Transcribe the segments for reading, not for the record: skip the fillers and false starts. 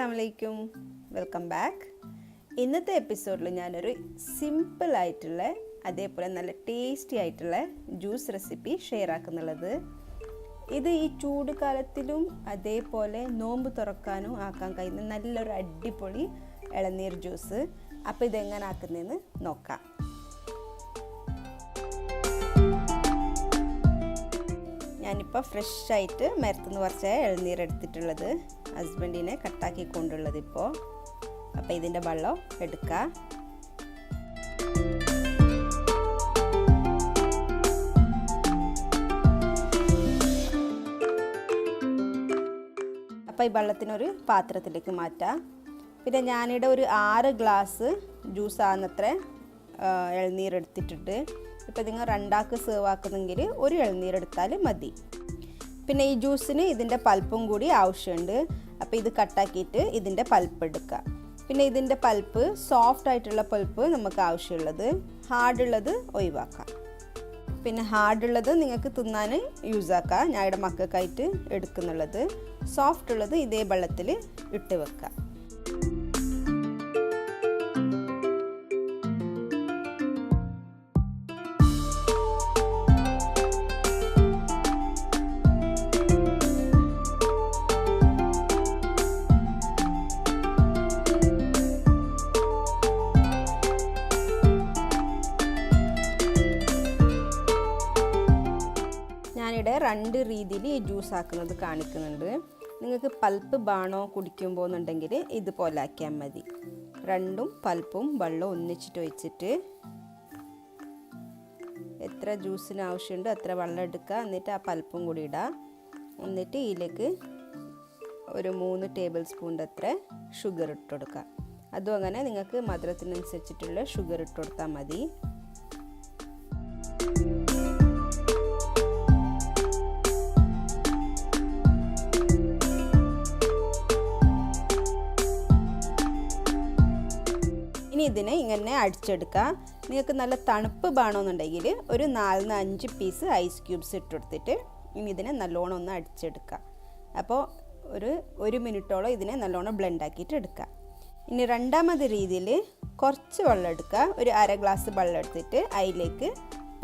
അസ്സലാമലൈക്കും, welcome back. ഇന്നത്തെ എപ്പിസോഡിൽ ഞാനൊരു സിമ്പിളായിട്ടുള്ള അതേപോലെ നല്ല ടേസ്റ്റി ആയിട്ടുള്ള ജ്യൂസ് റെസിപ്പി ഷെയർ ആക്കുന്നുള്ളത്. ഇത് ഈ ചൂട് കാലത്തിലും അതേപോലെ നോമ്പ് തുറക്കാനും ആക്കാൻ കഴിയുന്ന നല്ലൊരു അടിപൊളി ഇളനീർ ജ്യൂസ്. അപ്പോൾ ഇതെങ്ങനെ ആക്കുന്നതെന്ന് നോക്കാം. ഞാനിപ്പോൾ ഫ്രഷായിട്ട് മരത്തുനിന്ന് കുറച്ച് ഇളനീർ എടുത്തിട്ടുള്ളത്, ഹസ്ബൻഡിനെ കട്ടാക്കി കൊണ്ടുള്ളത് ഇപ്പോൾ. അപ്പോൾ ഇതിൻ്റെ വെള്ളം എടുക്കുക. അപ്പോൾ ഈ വെള്ളത്തിനൊരു പാത്രത്തിലേക്ക് മാറ്റാം. പിന്നെ ഞാനിവിടെ ഒരു 6 ഗ്ലാസ് ജ്യൂസ് ആകുന്നത്ര ഇളനീർ എടുത്തിട്ടുണ്ട്. ഇപ്പോൾ നിങ്ങൾ 2 ആൾക്ക് സെർവ് ആക്കുന്നെങ്കിൽ ഒരു ഇളനീർ എടുത്താൽ മതി. പിന്നെ ഈ ജ്യൂസിന് ഇതിൻ്റെ പൾപ്പും കൂടി ആവശ്യമുണ്ട്. അപ്പോൾ ഇത് കട്ടാക്കിയിട്ട് ഇതിൻ്റെ പൾപ്പ് എടുക്കുക. പിന്നെ ഇതിൻ്റെ പൾപ്പ് സോഫ്റ്റ് ആയിട്ടുള്ള പൾപ്പ് നമുക്ക് ആവശ്യമുള്ളത്, ഹാർഡുള്ളത് ഒഴിവാക്കാം. പിന്നെ ഹാർഡുള്ളത് നിങ്ങൾക്ക് തിന്നാൻ യൂസ് ആക്കാം. ഞാൻ ഇവിടെ മക്കൾക്കായിട്ട് എടുക്കുന്നുള്ളത്. സോഫ്റ്റ് ഉള്ളത് ഇതേ വെള്ളത്തിൽ ഇട്ട് വെക്കുക. ഞാനിവിടെ 2 രീതിയിൽ ഈ ജ്യൂസ് ആക്കുന്നത് കാണിക്കുന്നുണ്ട്. നിങ്ങൾക്ക് പൾപ്പ് ബാണോ കുടിക്കുമ്പോൾ എന്നുണ്ടെങ്കിൽ ഇതുപോലെ ആക്കിയാൽ മതി. 2 പൾപ്പും വെള്ളവും ഒന്നിച്ചിട്ട് ഒഴിച്ചിട്ട് എത്ര ജ്യൂസിന് ആവശ്യമുണ്ട് അത്ര വെള്ളം എടുക്കുക. എന്നിട്ട് ആ പൾപ്പും കൂടി ഇടുക. എന്നിട്ട് ഇതിലേക്ക് ഒരു 3 ടേബിൾ സ്പൂണിൻ്റെ അത്ര ഷുഗർ ഇട്ട് കൊടുക്കുക. അതും അങ്ങനെ നിങ്ങൾക്ക് മധുരത്തിനനുസരിച്ചിട്ടുള്ള ഷുഗർ ഇട്ട് കൊടുത്താൽ മതി. ഇനി ഇതിനെ ഇങ്ങനെ അടിച്ചെടുക്കുക. നിങ്ങൾക്ക് നല്ല തണുപ്പ് വേണമെന്നുണ്ടെങ്കിൽ ഒരു 4-5 പീസ് ഐസ് ക്യൂബ്സ് ഇട്ടെടുത്തിട്ട് ഇനി ഇതിനെ നല്ലോണം ഒന്ന് അടിച്ചെടുക്കുക. അപ്പോൾ ഒരു മിനിറ്റോളം ഇതിനെ നല്ലോണം ബ്ലെൻഡ് ആക്കിയിട്ട് എടുക്കുക. ഇനി രണ്ടാമത്തെ രീതിയിൽ കുറച്ച് വെള്ളം എടുക്കുക. ഒരു 1/2 ഗ്ലാസ് വെള്ളം എടുത്തിട്ട് അതിലേക്ക്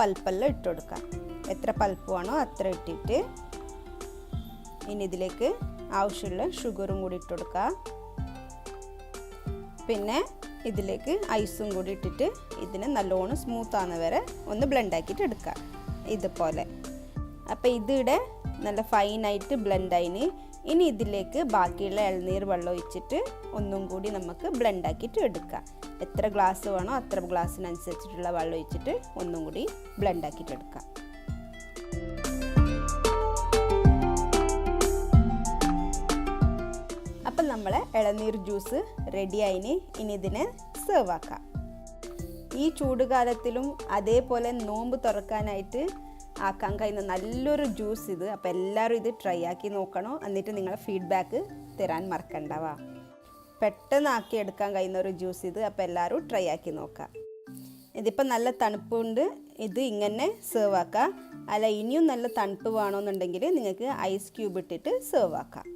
പൾപ്പെല്ലാം ഇട്ട് കൊടുക്കുക. എത്ര പൾപ്പ് വേണോ അത്ര ഇട്ടിട്ട് ഇനി ഇതിലേക്ക് ആവശ്യമുള്ള ഷുഗറും കൂടി ഇട്ട് കൊടുക്കുക. പിന്നെ ഇതിലേക്ക് ഐസും കൂടി ഇട്ടിട്ട് ഇതിനെ നല്ലോണം സ്മൂത്ത് ആകുന്ന വരെ ഒന്ന് ബ്ലെൻഡ് ആക്കിയിട്ട് എടുക്കുക ഇതുപോലെ. അപ്പോൾ ഇതിവിടെ നല്ല ഫൈനായിട്ട് ബ്ലെൻഡായിന്. ഇനി ഇതിലേക്ക് ബാക്കിയുള്ള ഇളനീർ വെള്ളം ഒഴിച്ചിട്ട് ഒന്നും കൂടി നമുക്ക് ബ്ലെൻഡ് ആക്കിയിട്ട് എടുക്കുക. എത്ര ഗ്ലാസ് വേണോ അത്ര ഗ്ലാസ്സിനനുസരിച്ചിട്ടുള്ള വെള്ളം ഒഴിച്ചിട്ട് ഒന്നും കൂടി ബ്ലെൻഡ് ആക്കിയിട്ട് എടുക്കുക. അപ്പം നമ്മളെ ഇളനീർ ജ്യൂസ് റെഡി ആയിന്. ഇനി ഇതിനെ സെർവ് ആക്കാം. ഈ ചൂടുകാലത്തിലും അതേപോലെ നോമ്പ് തുറക്കാനായിട്ട് ആക്കാൻ കഴിയുന്ന നല്ലൊരു ജ്യൂസ് ഇത്. അപ്പോൾ എല്ലാവരും ഇത് ട്രൈ ആക്കി നോക്കണം. എന്നിട്ട് നിങ്ങളെ ഫീഡ്ബാക്ക് തരാൻ മറക്കണ്ടവാ. പെട്ടെന്ന് ആക്കി എടുക്കാൻ കഴിയുന്ന ഒരു ജ്യൂസ് ഇത്. അപ്പോൾ എല്ലാവരും ട്രൈ ആക്കി നോക്കാം. ഇതിപ്പോൾ നല്ല തണുപ്പുണ്ട്. ഇത് ഇങ്ങനെ സെർവ് ആക്കാം. അല്ല ഇനിയും നല്ല തണുപ്പ് വേണമെന്നുണ്ടെങ്കിൽ നിങ്ങൾക്ക് ഐസ് ക്യൂബ് ഇട്ടിട്ട് സെർവ് ആക്കാം.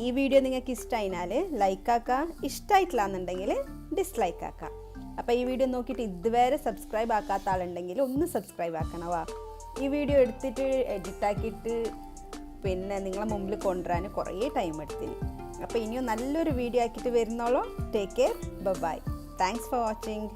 ഈ വീഡിയോ നിങ്ങൾക്ക് ഇഷ്ടമായാൽ ലൈക്ക് ആക്കുക, ഇഷ്ടമായിട്ടില്ല എന്നുണ്ടെങ്കിൽ ഡിസ്ലൈക്ക് ആക്കുക. അപ്പോൾ ഈ വീഡിയോ നോക്കിയിട്ട് ഇതുവരെ സബ്സ്ക്രൈബ് ആക്കാത്ത ആളുണ്ടെങ്കിൽ ഒന്ന് സബ്സ്ക്രൈബ് ആക്കണവാ. ഈ വീഡിയോ എടുത്തിട്ട് എഡിറ്റാക്കിയിട്ട് പിന്നെ നിങ്ങളെ മുമ്പിൽ കൊണ്ടുവരാൻ കുറേ ടൈം എടുത്തിന്. അപ്പോൾ ഇനിയും നല്ലൊരു വീഡിയോ ആക്കിയിട്ട് വരുന്നോളൂ. Take care, bye. Thanks for watching.